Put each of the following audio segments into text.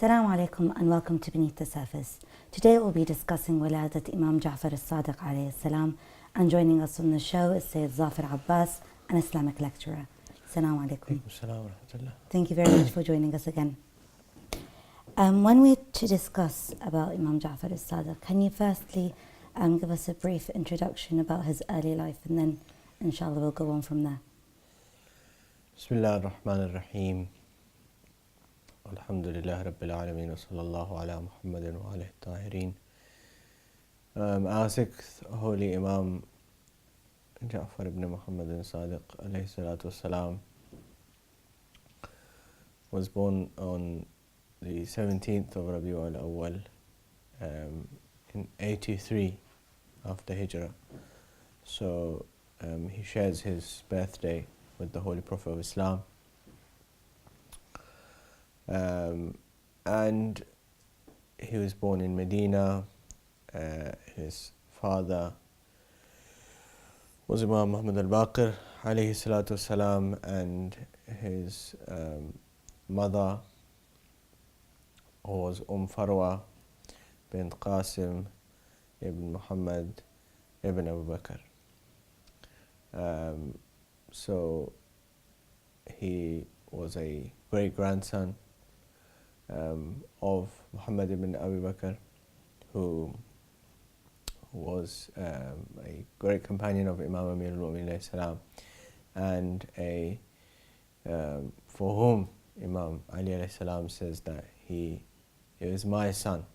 Assalamu alaikum and welcome to Beneath the Surface. Today we'll be discussing Wiladat Imam Ja'far as-Sadiq alayhi salam, and joining us on the show is SayidZafarAbbas, an Islamic lecturer. Assalamu alaikum. Thank you very much for joining us again. When we're to discuss about Imam Ja'far as-Sadiq, can you firstly give us a brief introduction about his early life, and then inshallah we'll go on from there. Bismillah ar-Rahman ar-Rahim. Alhamdulillah Rabbil Alameen wa sallallahu ala Muhammadin wa alihi tahirin. Our sixth holy Imam Ja'far ibn Muhammad Sadiq alayhi salatu wassalam was born on the 17th of Rabi'ul Awwal in 83 after Hijrah. So he shares his birthday with the Holy Prophet of Islam. And he was born in Medina. His father was Imam Muhammad al-Baqir alayhi salatu wasalam, and his mother was Farwa bint Qasim ibn Muhammad ibn Abu Bakr. So he was a great grandson of Muhammad ibn Abu Bakr, who was a great companion of Imam Amir al-Mu'minin salam, and for whom Imam Ali alayhi salam says that he is my son,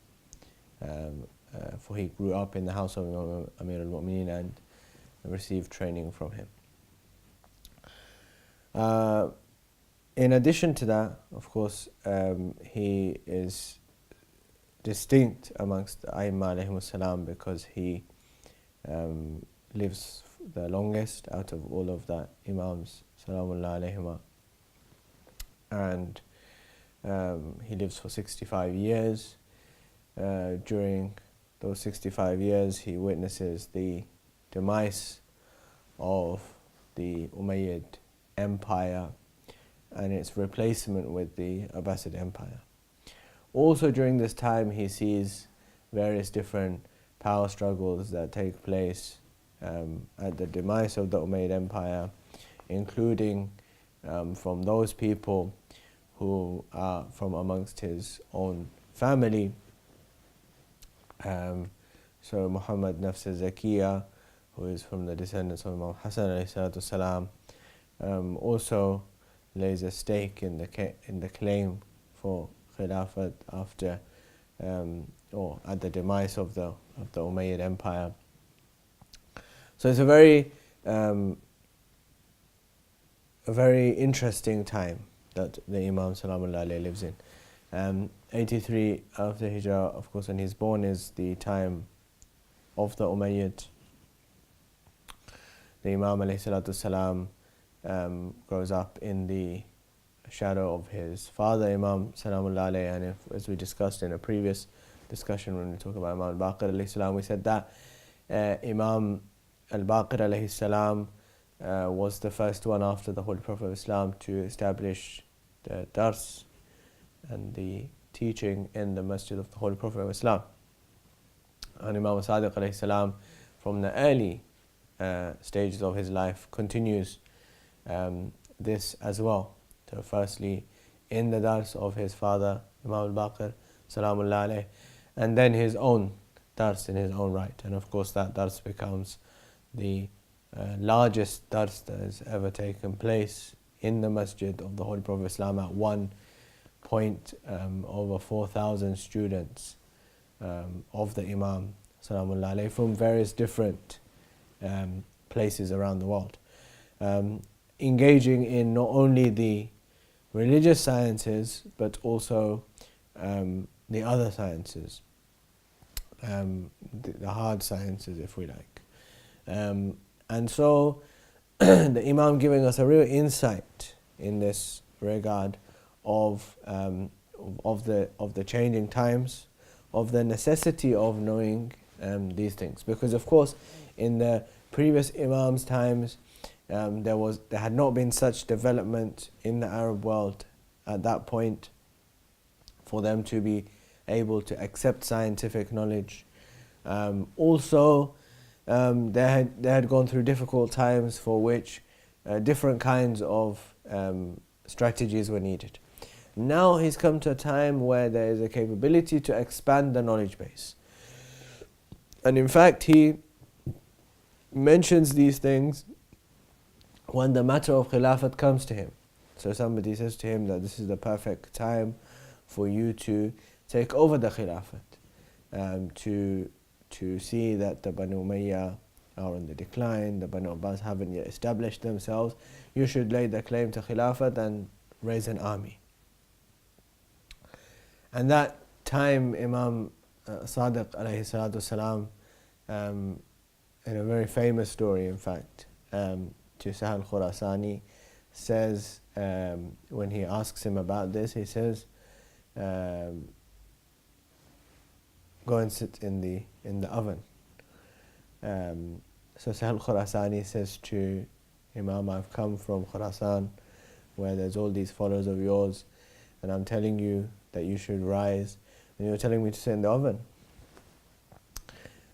for he grew up in the house of Imam Amir al-Mu'minin and received training from him. In addition to that, of course, he is distinct amongst the Aimma alayhimus salam because he lives the longest out of all of the Imams salamullah alayhima, and he lives for 65 years. During those 65 years, he witnesses the demise of the Umayyad Empire and its replacement with the Abbasid Empire. Also during this time, he sees various different power struggles that take place at the demise of the Umayyad Empire, including from those people who are from amongst his own family. So Muhammad Nafs al-Zakiyya, who is from the descendants of Imam Hassan alayhi salatu salam, also lays a stake in the claim for Khilafat after or at the demise of the Umayyad Empire. So it's a very interesting time that the Imam Salamullah alayhi lives in. 83 after Hijrah, of course, when he's born, is the time of the Umayyad. The Imam alayhi salatu salam grows up in the shadow of his father, Imam Salamullah alayhi, and as we discussed in a previous discussion when we talked about Imam al-Baqir alayhi salam, we said that Imam al-Baqir alayhi salam was the first one after the Holy Prophet of Islam to establish the dars and the teaching in the masjid of the Holy Prophet of Islam. And Imam Sadiq alayhi salam, from the early stages of his life, continues this as well. So firstly in the dars of his father Imam al-Baqir salamullah alayh, and then his own dars in his own right, and of course that dars becomes the largest dars that has ever taken place in the masjid of the Holy Prophet of Islam. At one point over 4,000 students of the Imam salamullah alayh from various different places around the world, engaging in not only the religious sciences but also the other sciences, the hard sciences, if we like. And so the Imam giving us a real insight in this regard of the changing times, of the necessity of knowing these things, because of course in the previous Imam's times there had not been such development in the Arab world at that point for them to be able to accept scientific knowledge. Also, they had gone through difficult times for which different kinds of strategies were needed. Now he's come to a time where there is a capability to expand the knowledge base. And in fact, he mentions these things when the matter of khilafat comes to him. So somebody says to him that this is the perfect time for you to take over the khilafat, to see that the Banu Umayyah are on the decline, the Banu Abbas haven't yet established themselves. You should lay the claim to khilafat and raise an army. And that time, Imam Sadiq alayhi salatu wasalam, in a very famous story, in fact, to Sahal Khurasani, says, when he asks him about this, he says, go and sit in the oven. So Sahal Khurasani says to Imam, I've come from Khurasan, where there's all these followers of yours, and I'm telling you that you should rise, and you're telling me to sit in the oven.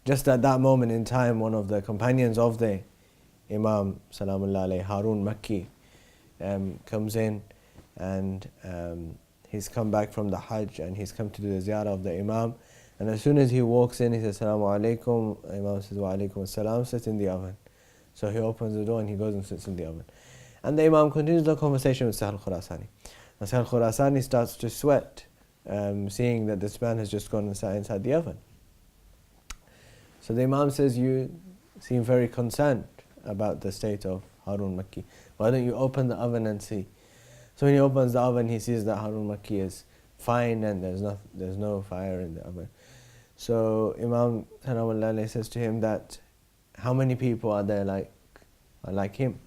Just at that moment in time, one of the companions of the Imam, Salamullah alayhi, Harun Makki, comes in, and he's come back from the Hajj, and he's come to do the ziyarah of the Imam. And as soon as he walks in, he says, Assalamu alaikum. Imam says, Wa alaikum assalam, sit in the oven. So he opens the door and he goes and sits in the oven. And the Imam continues the conversation with Sahal Khurasani. And Sahal Khurasani starts to sweat, seeing that this man has just gone and sat inside the oven. So the Imam says, you seem very concerned about the state of Harun Makki. Why don't you open the oven and see? So when he opens the oven, he sees that Harun Makki is fine and there's no fire in the oven. So Imam Salamullah says to him that, how many people are there like him?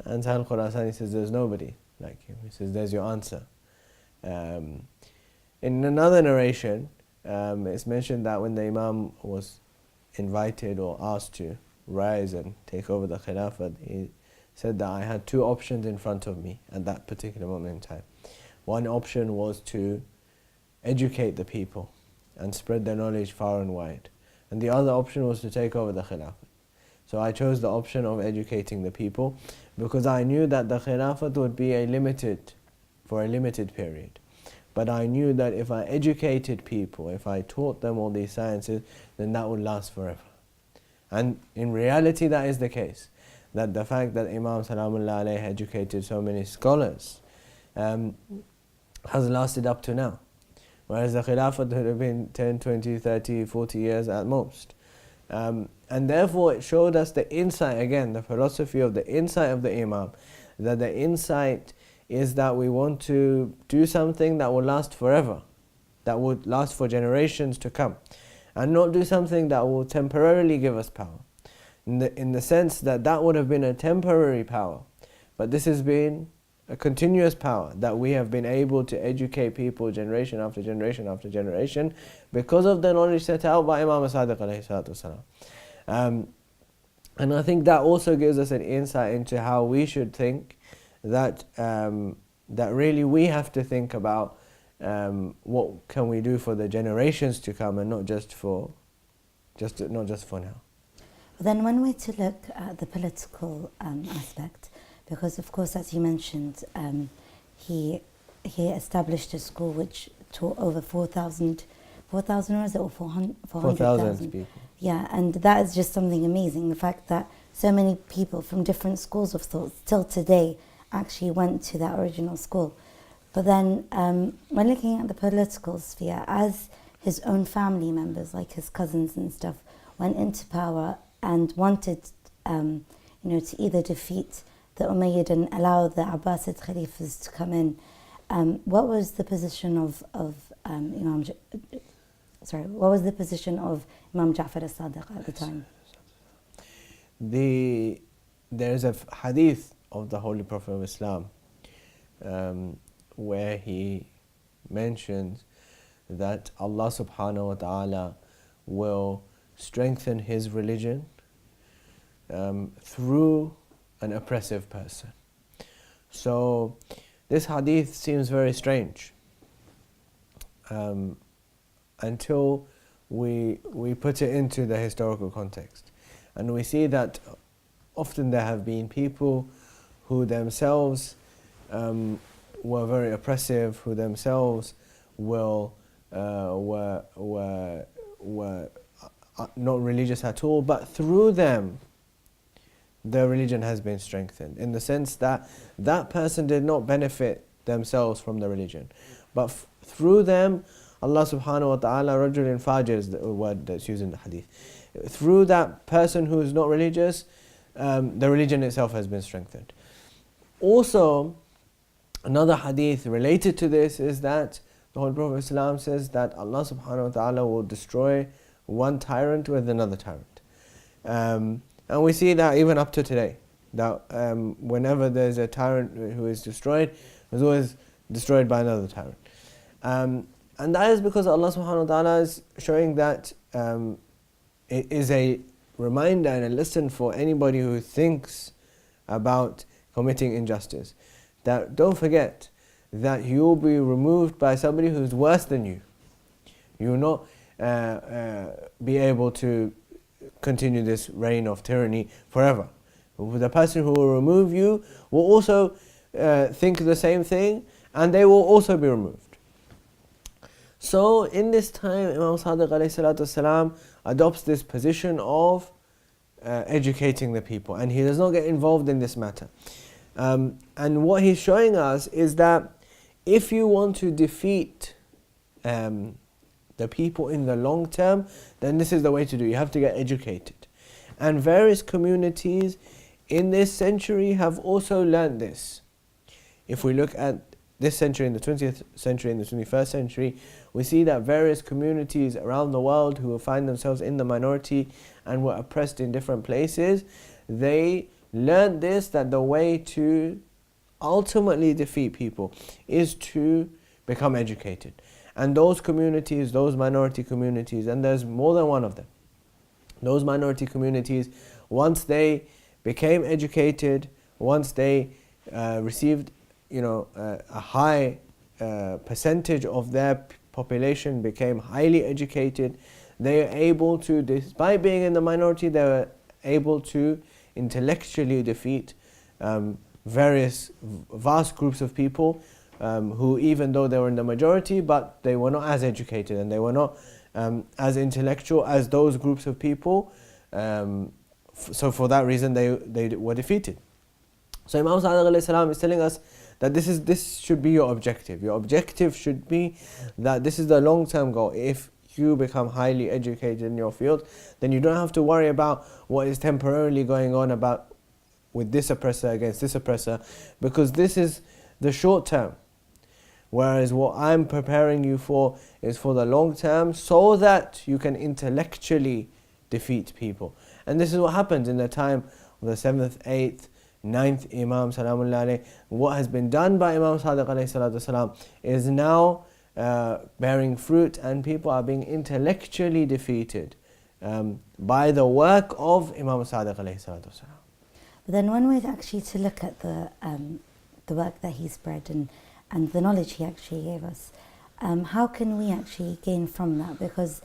And Sahal Khurasani says, there's nobody like him. He says, there's your answer. In another narration, it's mentioned that when the Imam was invited or asked to rise and take over the Khilafat, he said that I had two options in front of me at that particular moment in time. One option was to educate the people and spread their knowledge far and wide. And the other option was to take over the Khilafat. So I chose the option of educating the people because I knew that the Khilafat would be for a limited period. But I knew that if I educated people, if I taught them all these sciences, then that would last forever. And in reality that is the case. That the fact that Imam Salamullah alayhi educated so many scholars has lasted up to now. Whereas the Khilafat would have been 10, 20, 30, 40 years at most. And therefore it showed us the insight, again, the philosophy of the insight of the Imam. That the insight is that we want to do something that will last forever, that would last for generations to come, and not do something that will temporarily give us power. In the sense that would have been a temporary power, but this has been a continuous power, that we have been able to educate people generation after generation after generation because of the knowledge set out by Imam Sadiq alayhi salatu wasalam. And I think that also gives us an insight into how we should think, that really we have to think about what can we do for the generations to come, and not just for now. Then one way to look at the political aspect, because of course, as you mentioned, he established a school which taught over 4,000 or is it, or 400,000 people. Yeah, and that is just something amazing. The fact that so many people from different schools of thought still today actually went to that original school. But then when looking at the political sphere, as his own family members, like his cousins and stuff, went into power and wanted to either defeat the Umayyad and allow the Abbasid Khalifas to come in, what was the position of Imam Ja'far as-Sadiq at the time? There is a hadith of the Holy Prophet of Islam where he mentions that Allah subhanahu wa ta'ala will strengthen his religion through an oppressive person. So this hadith seems very strange, until we put it into the historical context. And we see that often there have been people who themselves were very oppressive, who themselves were not religious at all, but through them their religion has been strengthened, in the sense that that person did not benefit themselves from the religion, but through them Allah subhanahu wa ta'ala, rajulin fajir is the word that's used in the hadith, through that person who is not religious, the religion itself has been strengthened. Also, another hadith related to this is that the Holy Prophet ﷺ says that Allah subhanahu wa ta'ala will destroy one tyrant with another tyrant. And we see that even up to today, that whenever there's a tyrant who is destroyed, is always destroyed by another tyrant. And that is because Allah subhanahu wa ta'ala is showing that it is a reminder and a lesson for anybody who thinks about committing injustice, that don't forget that you will be removed by somebody who's worse than you. You will not be able to continue this reign of tyranny forever. The person who will remove you will also think the same thing, and they will also be removed. So in this time, Imam Sadiq ﷺ adopts this position of educating the people, and he does not get involved in this matter. And what he's showing us is that if you want to defeat the people in the long term, then this is the way to do it. You have to get educated. And various communities in this century have also learned this. If we look at this century, in the 20th century, in the 21st century, we see that various communities around the world who find themselves in the minority and were oppressed in different places, they learned this, that the way to ultimately defeat people is to become educated. And those communities, those minority communities, and there's more than one of them, those minority communities, once they became educated, once they received a high percentage of their population became highly educated, they are able to, despite being in the minority, they were able to intellectually defeat various vast groups of people who, even though they were in the majority, but they were not as educated and they were not as intellectual as those groups of people. So for that reason they were defeated. So Imam Sadiq is telling us that this should be your objective. Your objective should be that this is the long-term goal. If you become highly educated in your field, then you don't have to worry about what is temporarily going on with this oppressor against this oppressor, because this is the short term. Whereas what I'm preparing you for is for the long term, so that you can intellectually defeat people. And this is what happens in the time of the 7th, 8th, 9th Imam Salamullahi alayhi. What has been done by Imam Sadiq alayhi is now bearing fruit, and people are being intellectually defeated by the work of Imam Sadiq alayhi. But then one way actually to look at the work that he spread and the knowledge he actually gave us, how can we actually gain from that? Because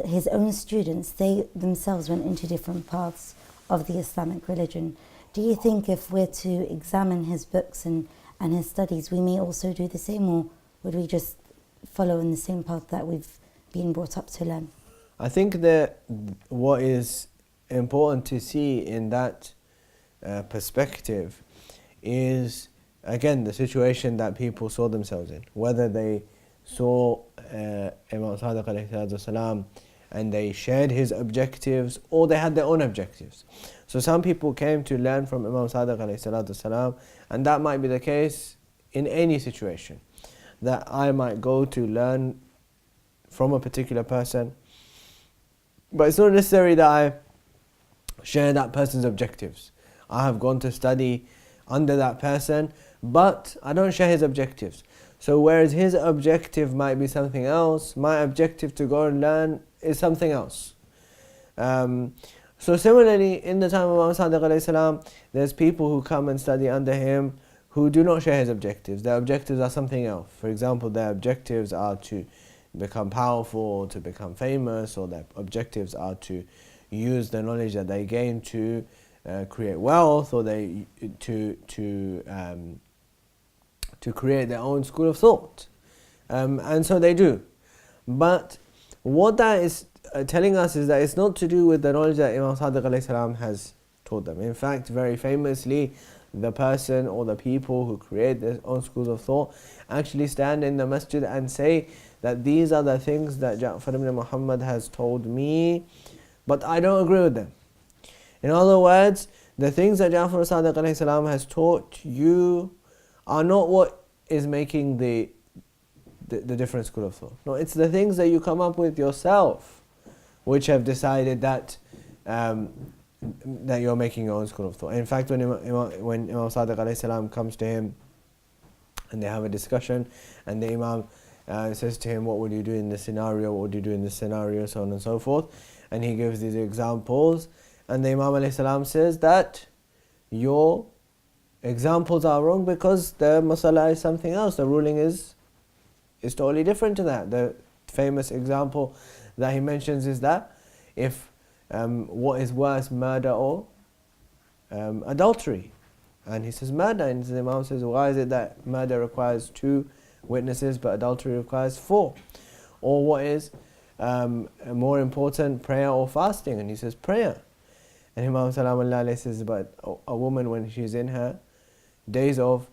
his own students, they themselves went into different paths of the Islamic religion. Do you think if we're to examine his books and his studies, we may also do the same, or would we just follow in the same path that we've been brought up to learn? I think that what is important to see in that perspective is, again, the situation that people saw themselves in. Whether they saw Imam Sadiq alayhi salam and they shared his objectives, or they had their own objectives. So some people came to learn from Imam Sadiq alayhi salam, and that might be the case in any situation. That I might go to learn from a particular person, but it's not necessary that I share that person's objectives. I have gone to study under that person, but I don't share his objectives. So whereas his objective might be something else, my objective to go and learn is something else. So similarly, in the time of Imam Sadiq alayhi salam, there's people who come and study under him who do not share his objectives. Their objectives are something else. For example, their objectives are to become powerful, or to become famous, or their objectives are to use the knowledge that they gain to create wealth, or to create their own school of thought. And so they do. But what that is telling us is that it's not to do with the knowledge that Imam Sadiq alayhi salam has taught them. In fact, very famously, the person or the people who create their own schools of thought actually stand in the masjid and say that these are the things that Ja'far ibn Muhammad has told me, but I don't agree with them. In other words, the things that Ja'far Sadiq alayhi salam has taught you are not what is making the different school of thought. No, it's the things that you come up with yourself which have decided that that you're making your own school of thought. In fact, when Imam Sadiq alayhi salam comes to him and they have a discussion, and the Imam says to him, what would you do in this scenario, what would you do in this scenario, so on and so forth, and he gives these examples, and the Imam alayhi salam says that your examples are wrong because the masala is something else, the ruling is totally different to that. The famous example that he mentions is that if what is worse, murder or adultery? And he says murder, and the Imam says, why is it that murder requires 2 witnesses but adultery requires 4? Or what is more important, prayer or fasting? And he says prayer. And Imam Salamullahi alayhi says, but a woman, when she's in her days of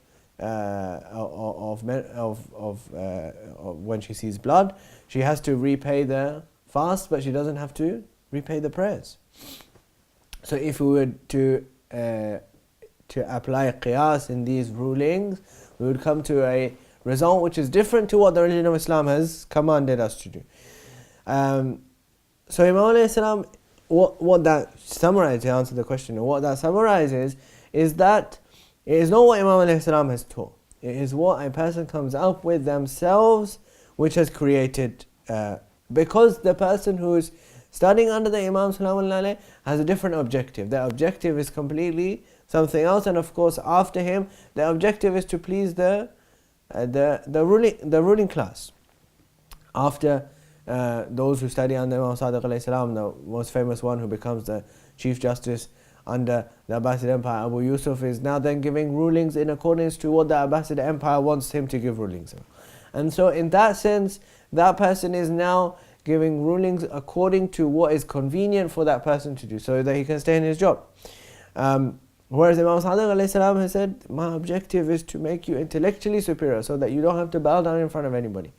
when she sees blood, she has to repay the fast, but she doesn't have to repay the prayers. So if we were to apply qiyas in these rulings, we would come to a result which is different to what the religion of Islam has commanded us to do. So Imam alayhi salam, what that summarizes, to answer the question, what that summarizes is that it is not what Imam alayhi salam has taught. It is what a person comes up with themselves, which has created, because the person who is studying under the Imam salamullahi alayhi has a different objective. Their objective is completely something else, and of course after him, the objective is to please the ruling class. After those who study under Imam Sadiq alayhi salam, the most famous one who becomes the Chief Justice under the Abbasid Empire, Abu Yusuf, is now then giving rulings in accordance to what the Abbasid Empire wants him to give rulings. And so in that sense, that person is now giving rulings according to what is convenient for that person to do, so that he can stay in his job. Whereas Imam Sadiq alayhi salam has said, my objective is to make you intellectually superior, so that you don't have to bow down in front of anybody.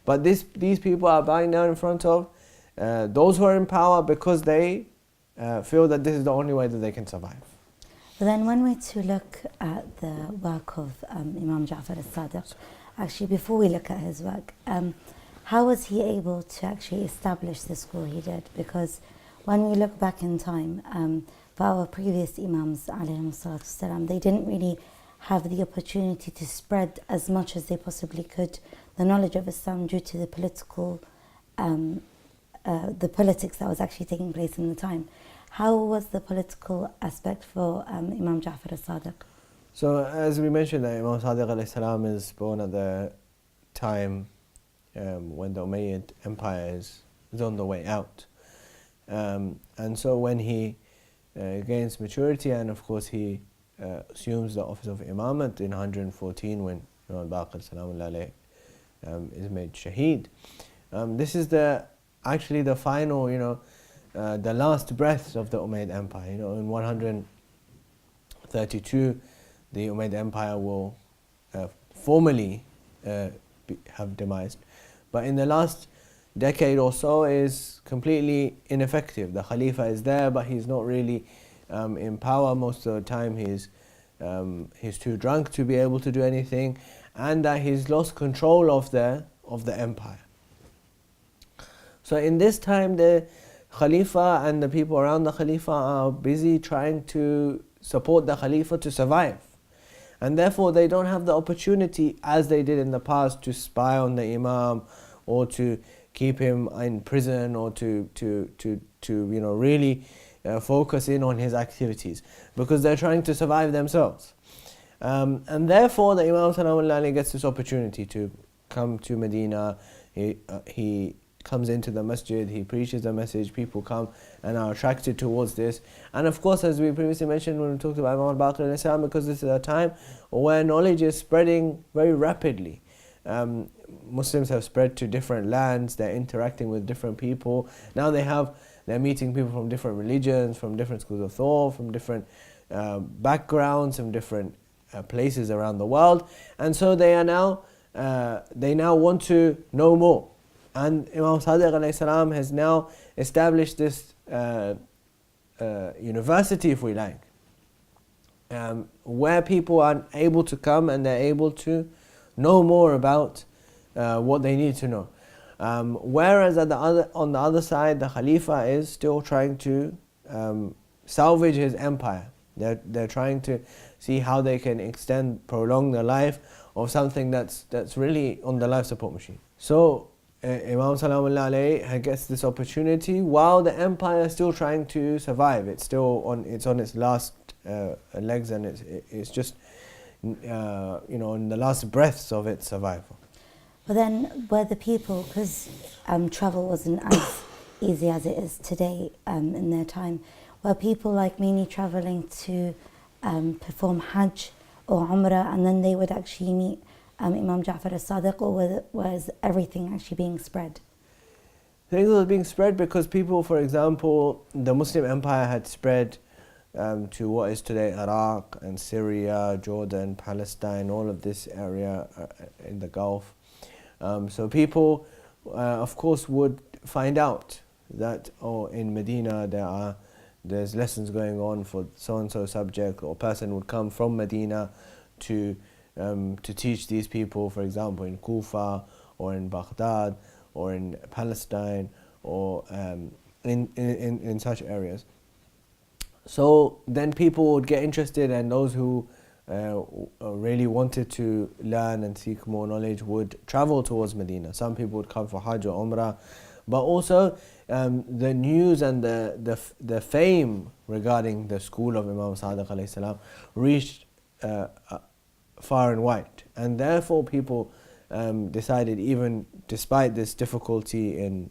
But these people are bowing down in front of those who are in power because they feel that this is the only way that they can survive. But then one way to look at the work of Imam Ja'far as-Sadiq, actually before we look at his work, how was he able to actually establish the school he did? Because when we look back in time, for our previous Imams ﷺ, they didn't really have the opportunity to spread as much as they possibly could the knowledge of Islam due to the political the politics that was actually taking place in the time. How was the political aspect for Imam Ja'far as-Sadiq? So as we mentioned, that Imam Sadiq alayhi salam is born at the time when the Umayyad Empire is on the way out. And so when he gains maturity, and of course he assumes the office of Imamate in 114 when Imam Baqir Salamullahi is made Shaheed. This is actually the final, the last breaths of the Umayyad Empire. In 132, the Umayyad Empire will formally have demised. But in the last decade or so is completely ineffective. The Khalifa is there, but he's not really in power. Most of the time he's too drunk to be able to do anything, and that he's lost control of the empire. So in this time, the Khalifa and the people around the Khalifa are busy trying to support the Khalifa to survive. And therefore they don't have the opportunity, as they did in the past, to spy on the Imam, or to keep him in prison, or to really focus in on his activities, because they're trying to survive themselves. And therefore the Imam Salawatullah alayhi gets this opportunity to come to Medina. He comes into the masjid, he preaches the message, people come and are attracted towards this. And of course, as we previously mentioned when we talked about Imam al-Baqir alayhi salam, because this is a time where knowledge is spreading very rapidly. Muslims have spread to different lands, they're interacting with different people. Now they're meeting people from different religions, from different schools of thought, from different backgrounds, from different places around the world. And so they now want to know more. And Imam Sadiq alayhi salam has now established this university, if we like, where people are able to come and they're able to know more about what they need to know. Whereas on the other side, the Khalifa is still trying to salvage his empire. They're trying to see how they can prolong the life of something that's really on the life support machine. So Imam Salawatullah alayhi gets this opportunity while the empire is still trying to survive. It's on its last legs, and it's just in the last breaths of its survival. But then were the people, because travel wasn't as easy as it is today in their time, were people like mainly travelling to perform Hajj or Umrah, and then they would actually meet Imam Ja'far as-Sadiq, or was everything actually being spread? Things were being spread because people, for example, the Muslim empire had spread to what is today Iraq and Syria, Jordan, Palestine, all of this area in the Gulf. So people, of course, would find out that in Medina there's lessons going on for so-and-so subject, or person would come from Medina to teach these people, for example, in Kufa or in Baghdad or in Palestine or in such areas. So then people would get interested, and those who really wanted to learn and seek more knowledge would travel towards Medina. Some people would come for Hajj or Umrah, but also the news and the fame regarding the school of Imam Sadiq alayhi salam reached far and wide, and therefore people decided, even despite this difficulty in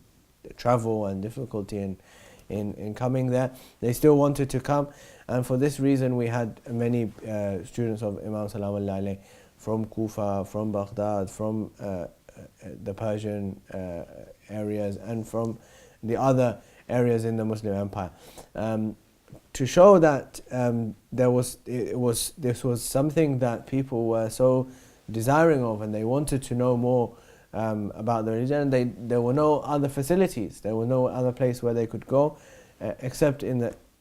travel and difficulty in coming there, they still wanted to come. And for this reason we had many students of Imam Salawatullah alayhi from Kufa, from Baghdad, from the Persian areas, and from the other areas in the Muslim empire, to show that this was something that people were so desiring of, and they wanted to know more about the religion. And there were no other facilities, there were no other place where they could go except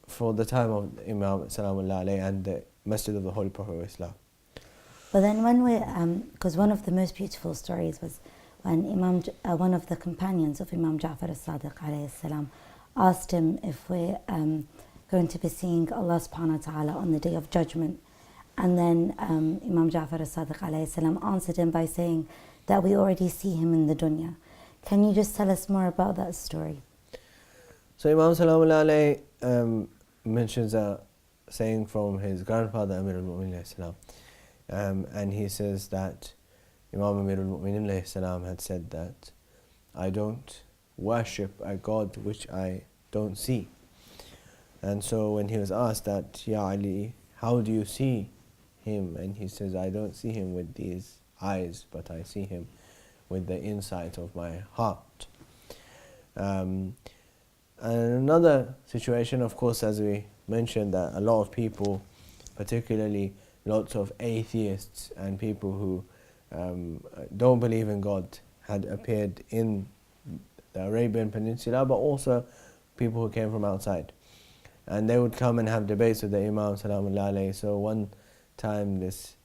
for the time of Imam Salawatullah alayhi and the Masjid of the Holy Prophet of Islam. But then when because one of the most beautiful stories was when one of the companions of Imam Ja'far as-Sadiq alayhi salam asked him if we're going to be seeing Allah subhanahu wa ta'ala on the Day of Judgment. And then Imam Ja'far as-Sadiq alayhi salam answered him by saying that we already see him in the dunya. Can you just tell us more about that story? So Imam Salawatullah alayhi mentions a saying from his grandfather Amir al-Mu'minin alayhi salam, and he says that Imam Amir al-Mu'minin alayhi salam had said that I don't worship a God which I don't see. And so when he was asked that, Ya Ali, how do you see him? And he says, I don't see him with these eyes, but I see him with the insight of my heart. And another situation, of course, as we mentioned, that a lot of people, particularly lots of atheists and people who don't believe in God, had appeared in the Arabian Peninsula, but also people who came from outside. And they would come and have debates with the Imam Salawatullah alayhi. So one time this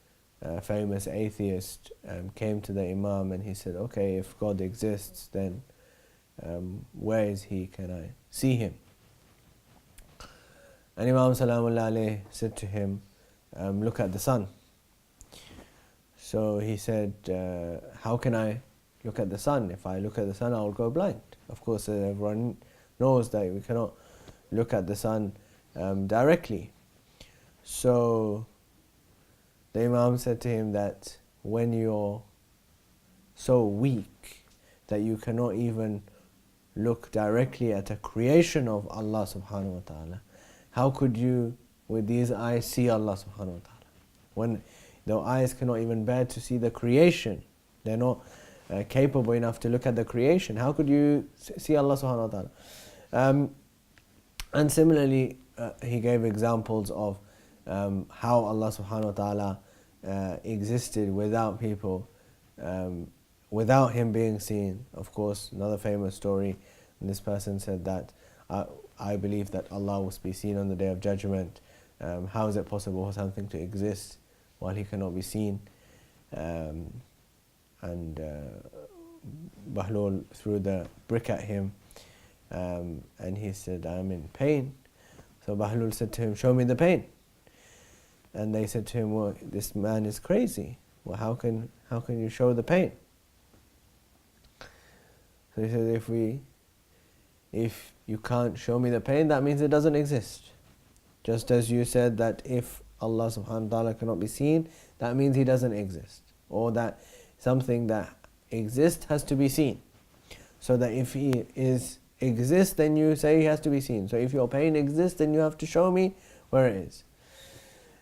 famous atheist came to the Imam and he said, okay, if God exists, then where is he? Can I see him? And Imam Salawatullah alayhi said to him, look at the sun. So he said, how can I look at the sun? If I look at the sun, I will go blind. Of course, everyone knows that we cannot look at the sun directly. So the Imam said to him that when you're so weak that you cannot even look directly at a creation of Allah subhanahu wa ta'ala, how could you with these eyes see Allah subhanahu wa ta'ala? When the eyes cannot even bear to see the creation, they're not capable enough to look at the creation, how could you see Allah subhanahu wa ta'ala? And similarly, he gave examples of how Allah subhanahu wa ta'ala existed without people, without him being seen. Of course, another famous story, and this person said that I believe that Allah will be seen on the Day of Judgment. How is it possible for something to exist while he cannot be seen? And Bahlul threw the brick at him, and he said, "I'm in pain." So Bahlul said to him, "Show me the pain." And they said to him, "Well, this man is crazy. Well, how can you show the pain?" So he said, if you can't show me the pain, that means it doesn't exist. Just as you said that if Allah subhanahu wa ta'ala cannot be seen, that means he doesn't exist. Or that something that exists has to be seen. So that if he exists, then you say he has to be seen. So if your pain exists, then you have to show me where it is.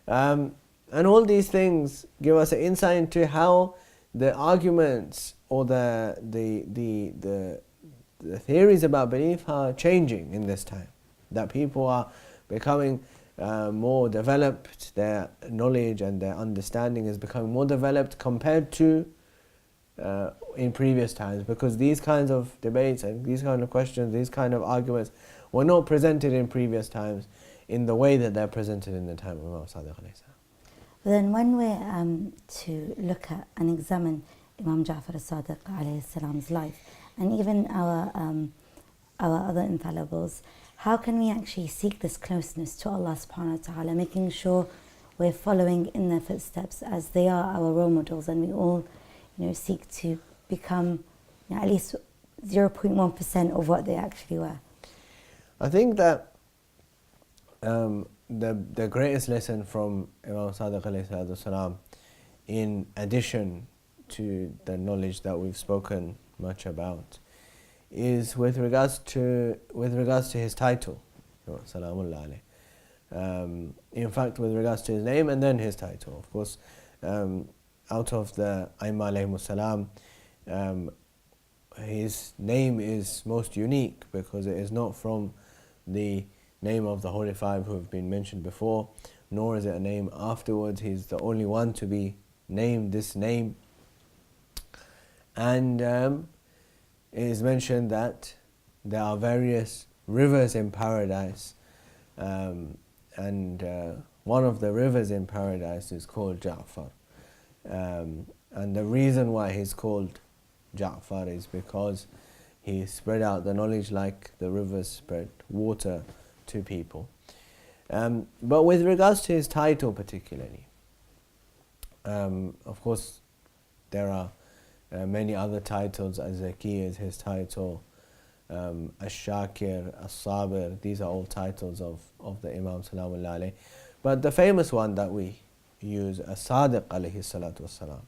And all these things give us an insight into how the arguments or the theories about belief are changing in this time. That people are becoming more developed, their knowledge and their understanding is becoming more developed compared to in previous times, because these kinds of debates and these kind of questions, these kind of arguments were not presented in previous times in the way that they're presented in the time of Imam Sadiq alayhi salam. Then when we're to look at and examine Imam Ja'far as-Sadiq alayhi salam's life, and even our other infallibles, how can we actually seek this closeness to Allah subhanahu wa ta'ala, making sure we're following in their footsteps as they are our role models, and we all seek to become at least 0.1% of what they actually were? I think that the greatest lesson from Imam Sadiq alayhi salam, in addition to the knowledge that we've spoken much about, is with regards to his title, Salamullah alayhi. In fact, with regards to his name and then his title. Of course, out of the Aimma alayhimus salam, his name is most unique because it is not from the name of the Holy Five who have been mentioned before, nor is it a name afterwards. He's the only one to be named this name. And it is mentioned that there are various rivers in paradise, and one of the rivers in paradise is called Ja'far. And the reason why he's called Ja'far is because he spread out the knowledge like the rivers spread water to people. But with regards to his title particularly, of course there are many other titles. Az-Zaki is his title, Ash-Shakir, As-Sabir, these are all titles of the Imam Salamullah alayhi. But the famous one that we use, As-Sadiq alayhi salatu wassalam.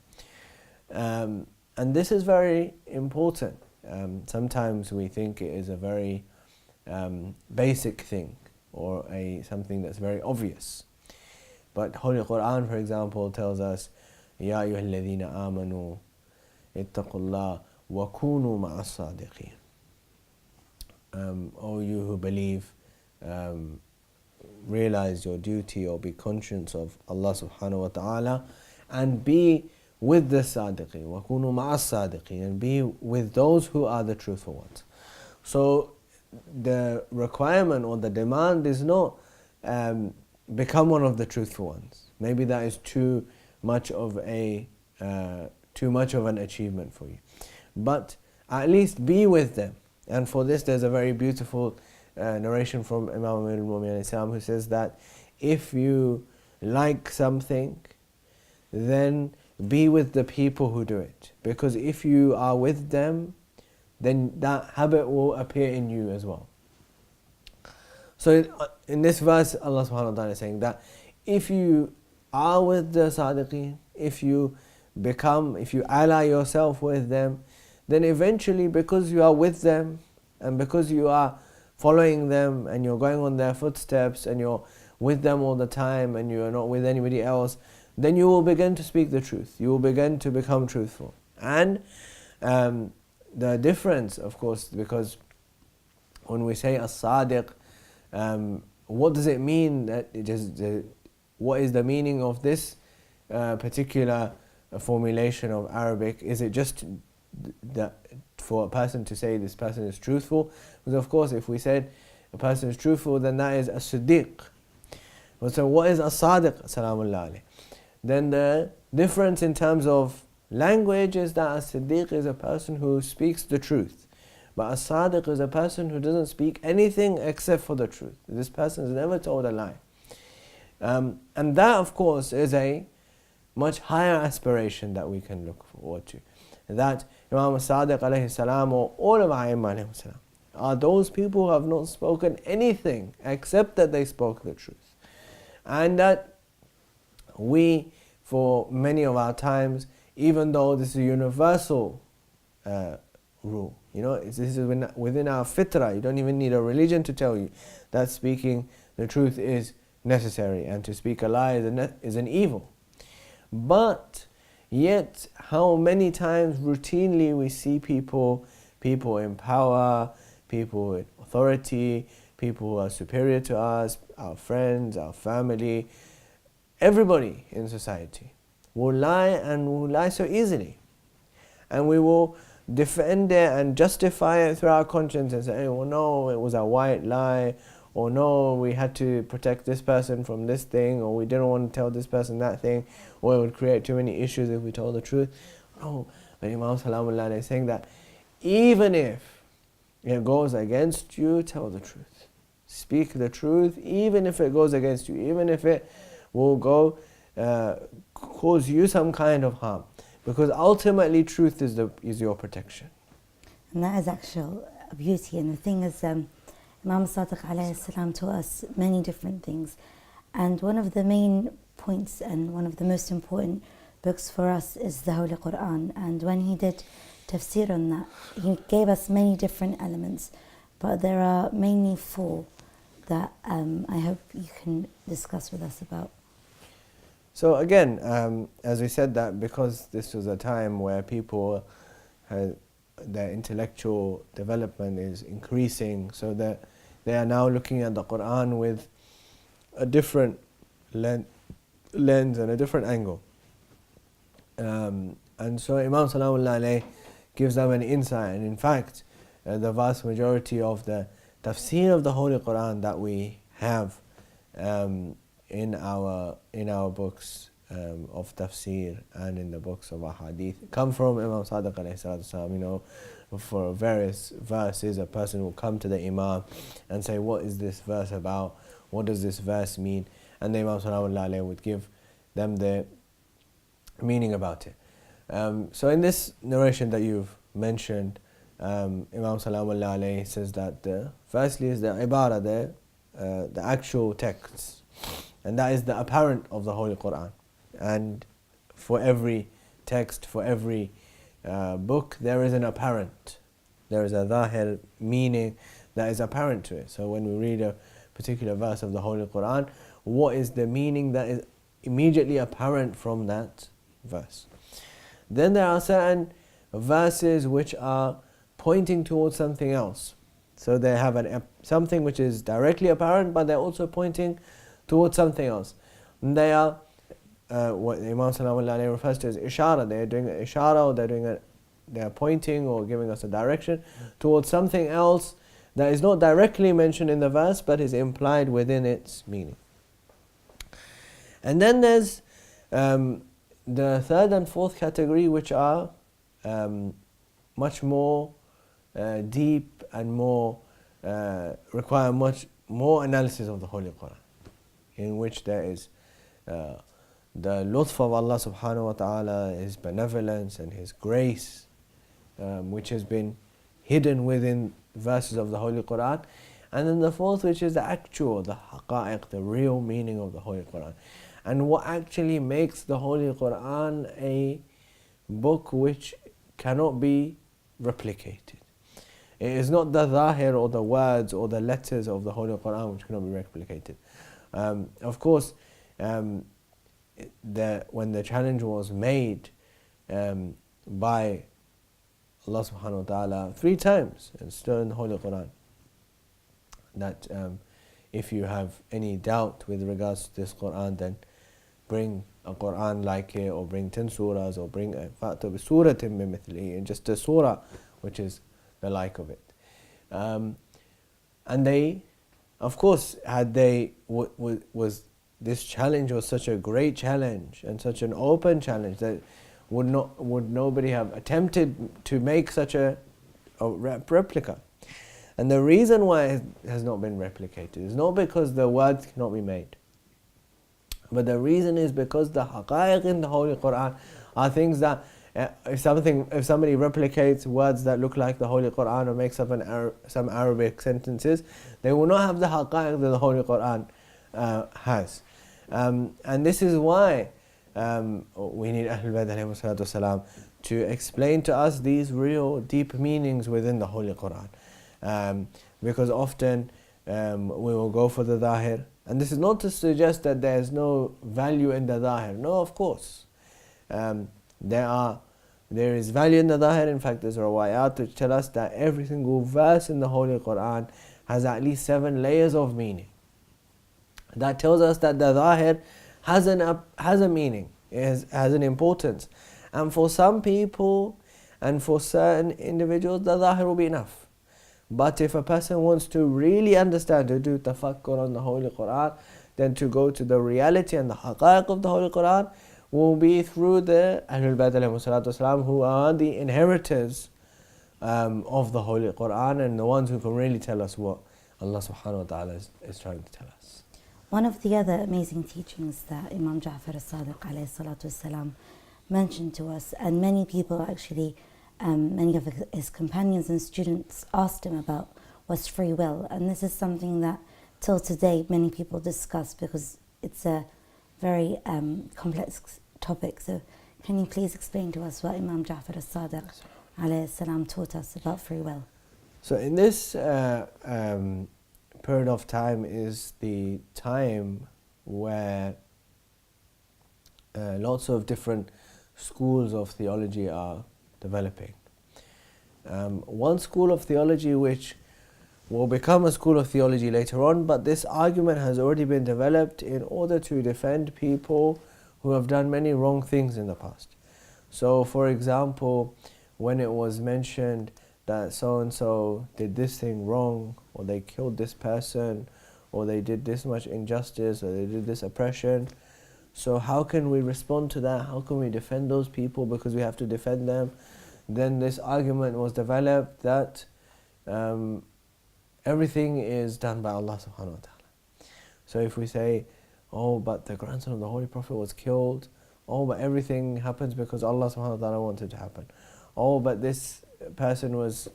And this is very important. Sometimes we think it is a very basic thing or something that's very obvious. But Holy Quran, for example, tells us, Ya ayyuhalladhina amanu ittaqullah wa kunu ma'as sadiqin. O you who believe, realize your duty or be conscious of Allah subhanahu wa ta'ala and be with the sadiqin, wa kunu ma'as sadiqin, and be with those who are the truthful ones. So the requirement or the demand is not become one of the truthful ones. Maybe that is too much of an achievement for you, but at least be with them. And for this there's a very beautiful narration from Imam Amir al-Mu'minin who says that if you like something, then be with the people who do it, because if you are with them, then that habit will appear in you as well. So in this verse, Allah subhanahu wa ta'ala is saying that if you are with the Sadiqeen, if you ally yourself with them, then eventually, because you are with them and because you are following them and you're going on their footsteps and you're with them all the time and you're not with anybody else, then you will begin to speak the truth. You will begin to become truthful. And the difference, of course, because when we say as-Sadiq, what does it mean? What is the meaning of this particular formulation of Arabic? Is it just for a person to say this person is truthful? Because of course, if we said a person is truthful, then that is as-Siddiq. So what is as-Sadiq? Salamullah alayh. Then the difference in terms of language is that as-Siddiq is a person who speaks the truth, but as-Sadiq is a person who doesn't speak anything except for the truth. This person has never told a lie. And that, of course, is a much higher aspiration that we can look forward to. That Imam Sadiq alayhi salam, or all of A'immah alayhi salam, are those people who have not spoken anything except that they spoke the truth. And that we, for many of our times, even though this is a universal rule, this is within our fitrah, you don't even need a religion to tell you that speaking the truth is necessary, and to speak a lie is an evil. But yet, how many times routinely we see people in power, people in authority, people who are superior to us, our friends, our family, everybody in society will lie, and will lie so easily. And we will defend it and justify it through our conscience and say, well, no, it was a white lie, or no, we had to protect this person from this thing, or we didn't want to tell this person that thing, or it would create too many issues if we told the truth. No, but Imam Salamullah is saying that even if it goes against you, tell the truth. Speak the truth, even if it goes against you, even if it will cause you some kind of harm, because ultimately truth is your protection. And that is actual beauty. And the thing is, Imam Sadiq alayhi salam taught us many different things, and one of the main points and one of the most important books for us is the Holy Quran. And when he did tafsir on that, he gave us many different elements, but there are mainly 4 that I hope you can discuss with us about. So again, as we said, that because this was a time where people their intellectual development is increasing, so that they are now looking at the Quran with a different lens and a different angle. And so Imam Salamullah alayhi gives them an insight. And in fact, the vast majority of the tafsir of the Holy Quran that we have in our books of tafsir and in the books of ahadith come from Imam Sadiq alayhi salatu wasalam. For various verses, a person will come to the Imam and say, what is this verse about? What does this verse mean? And the Imam Salamullah alayhi would give them the meaning about it. So in this narration that you've mentioned, Imam Salamullah alayhi says that firstly is the ibara, the actual text, and that is the apparent of the Holy Quran. And for every text, for every book, there is an apparent, there is a zahir meaning that is apparent to it. So when we read a particular verse of the Holy Quran, what is the meaning that is immediately apparent from that verse? Then there are certain verses which are pointing towards something else. So they have something which is directly apparent, but they're also pointing towards something else. And they are what Imam Salamullah alayhi refers to as ishara. They are doing an ishara, or they are pointing or giving us a direction towards something else that is not directly mentioned in the verse, but is implied within its meaning. And then there's the third and fourth category, which are much more deep and more require much more analysis of the Holy Quran, in which there is the lutf of Allah subhanahu wa ta'ala, His benevolence and His grace, which has been hidden within verses of the Holy Quran. And then the fourth, which is the actual, the haqa'iq, the real meaning of the Holy Quran. and what actually makes the Holy Quran a book which cannot be replicated. It is not the zahir or the words or the letters of the Holy Quran which cannot be replicated. Of course, when the challenge was made by Allah subhanahu wa ta'ala 3 times, and still in the Holy Quran, that if you have any doubt with regards to this Quran, then bring a Quran like it, or bring 10 surahs, or bring fa'tu bi suratin bimithlihi, and just a surah which is the like of it. And they, of course, had they was this challenge was such a great challenge and such an open challenge that would nobody have attempted to make such a replica. And the reason why it has not been replicated is not because the words cannot be made, but the reason is because the haqa'iq in the Holy Quran are things that if somebody replicates words that look like the Holy Quran or makes up some Arabic sentences, they will not have the haqa'iq that the Holy Quran has. And this is why we need Ahlul Bayt alayhimu salatu wasalam to explain to us these real deep meanings within the Holy Quran. Because often we will go for the zahir, and this is not to suggest that there is no value in the zahir. No, of course. There is value in the zahir. In fact, there's rawayat which tell us that every single verse in the Holy Quran has at least 7 layers of meaning. That tells us that the zahir has a meaning, it has an importance. And for some people and for certain individuals, the zahir will be enough. But if a person wants to really understand, to do tafakkur on the Holy Quran, then to go to the reality and the haqa'iq of the Holy Quran will be through the Ahlul Bayt alayhimu salatu wasalam, who are the inheritors of the Holy Quran, and the ones who can really tell us what Allah subhanahu wa ta'ala is trying to tell us. One of the other amazing teachings that Imam Ja'far as-Sadiq alayhi salatu wasalam mentioned to us, and many people actually, many of his companions and students asked him about, was free will. And this is something that till today many people discuss because it's a very complex topic. So can you please explain to us what Imam Ja'far as-Sadiq alayhi salam taught us about free will? So in this period of time is the time where lots of different schools of theology are developing. One school of theology which will become a school of theology later on, but this argument has already been developed in order to defend people who have done many wrong things in the past. So for example, when it was mentioned that so-and-so did this thing wrong, or they killed this person, or they did this much injustice, or they did this oppression, so how can we respond to that? How can we defend those people? Because we have to defend them. Then this argument was developed that everything is done by Allah subhanahu wa ta'ala. So if we say, oh, but the grandson of the Holy Prophet was killed, oh, but everything happens because Allah subhanahu wa ta'ala wanted it to happen. Oh, but this person was,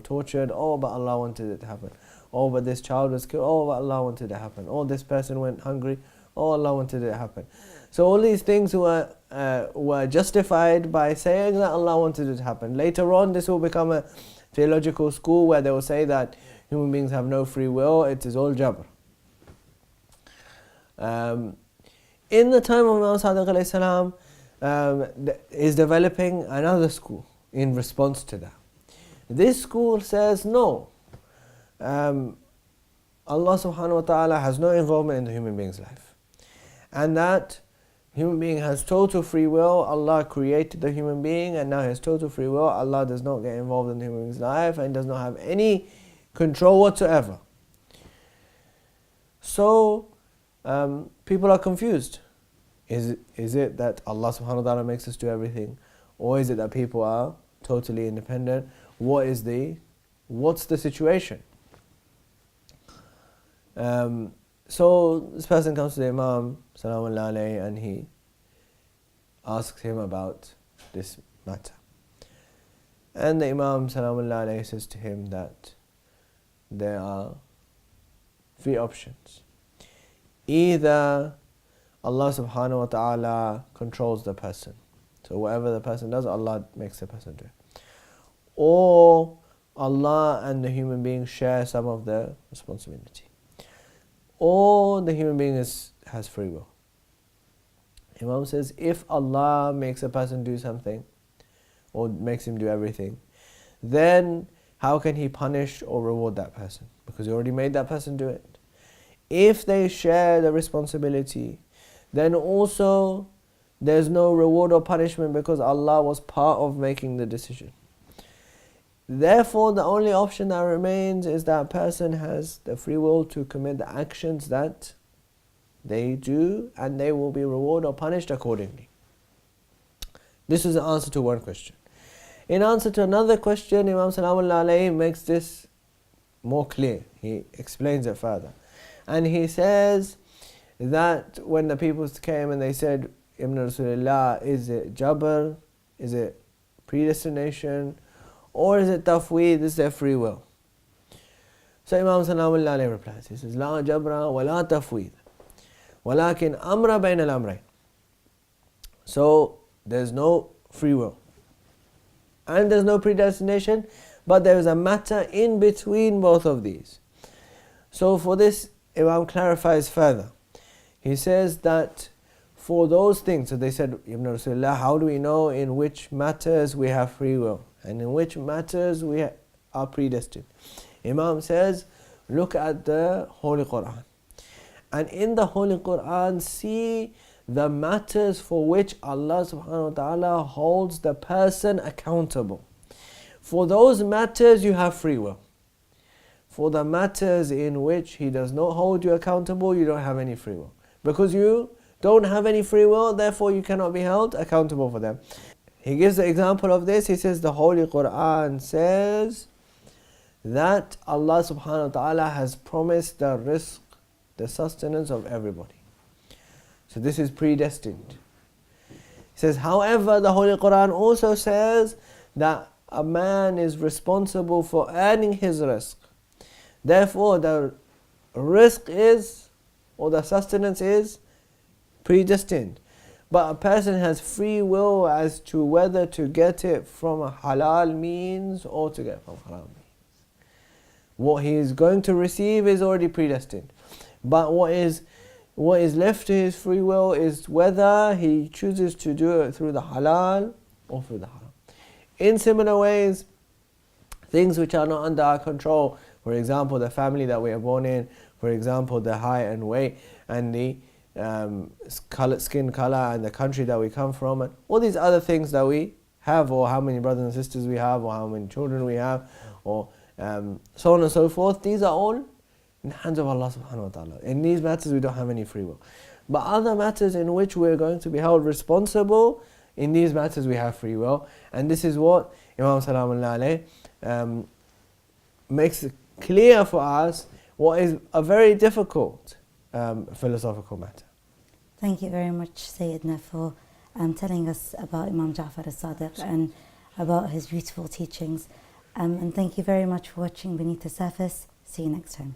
tortured, oh, but Allah wanted it to happen. Oh, but this child was killed, oh, but Allah wanted it to happen. Oh, this person went hungry, oh, Allah wanted it to happen. So all these things were justified by saying that Allah wanted it to happen. Later on, this will become a theological school where they will say that human beings have no free will, it is all jabr. In the time of Imam Sadiq alayhi salam, is developing another school in response to that. This school says no. Allah subhanahu wa ta'ala has no involvement in the human being's life. And that human being has total free will. Allah created the human being and now he has total free will. Allah does not get involved in the human being's life and does not have any control whatsoever. So people are confused. Is it that Allah subhanahu wa ta'ala makes us do everything? Or is it that people are totally independent? What's the situation? So this person comes to the Imam Salamullahi alayhi, and he asks him about this matter. And the Imam Salamullahi alayhi says to him that there are 3 options. Either Allah subhanahu wa ta'ala controls the person. So whatever the person does, Allah makes the person do it. Or Allah and the human being share some of the responsibility. Or the human being has free will. Imam says, if Allah makes a person do something, or makes him do everything, then how can He punish or reward that person? Because He already made that person do it. If they share the responsibility, then also there's no reward or punishment because Allah was part of making the decision. Therefore, the only option that remains is that person has the free will to commit the actions that they do, and they will be rewarded or punished accordingly. This is the answer to one question. In answer to another question, Imam Salamullah alayhi makes this more clear. He explains it further. And he says that when the people came and they said, Ibn Rasulullah, is it Jabr, is it predestination, or is it Tafweed, is there free will? So Imam Salamullah alayhi replies, he says, La Jabra wa la Tafweed, walakin amra bayna al-amrayn. So there's no free will and there's no predestination, but there is a matter in between both of these. So for this, Imam clarifies further. He says that for those things, so they said, Ibn Rasulullah, how do we know in which matters we have free will and in which matters we are predestined? Imam says, look at the Holy Quran. And in the Holy Quran, see the matters for which Allah subhanahu wa ta'ala holds the person accountable. For those matters you have free will. For the matters in which He does not hold you accountable, you don't have any free will. Because you don't have any free will, therefore you cannot be held accountable for them. He gives the example of this. He says the Holy Quran says that Allah subhanahu wa ta'ala has promised the rizq, the sustenance of everybody. So this is predestined. He says, however, the Holy Quran also says that a man is responsible for earning his rizq. Therefore, the rizq is, or the sustenance is, predestined. But a person has free will as to whether to get it from a halal means or to get it from haram means. What he is going to receive is already predestined. But what is left to his free will is whether he chooses to do it through the halal or through the haram. In similar ways, things which are not under our control, for example, the family that we are born in, for example, the height and weight, and the skin color, and the country that we come from, and all these other things that we have, or how many brothers and sisters we have, or how many children we have, or so on and so forth, these are all in the hands of Allah subhanahu wa ta'ala. In these matters we don't have any free will. But other matters in which we're going to be held responsible, in these matters we have free will. And this is what Imam Salamullah alayhi makes it clear for us, what is a very difficult philosophical matter. Thank you very much, Sayyidina, for telling us about Imam Ja'far as-Sadiq and about his beautiful teachings. And thank you very much for watching Beneath the Surface. See you next time.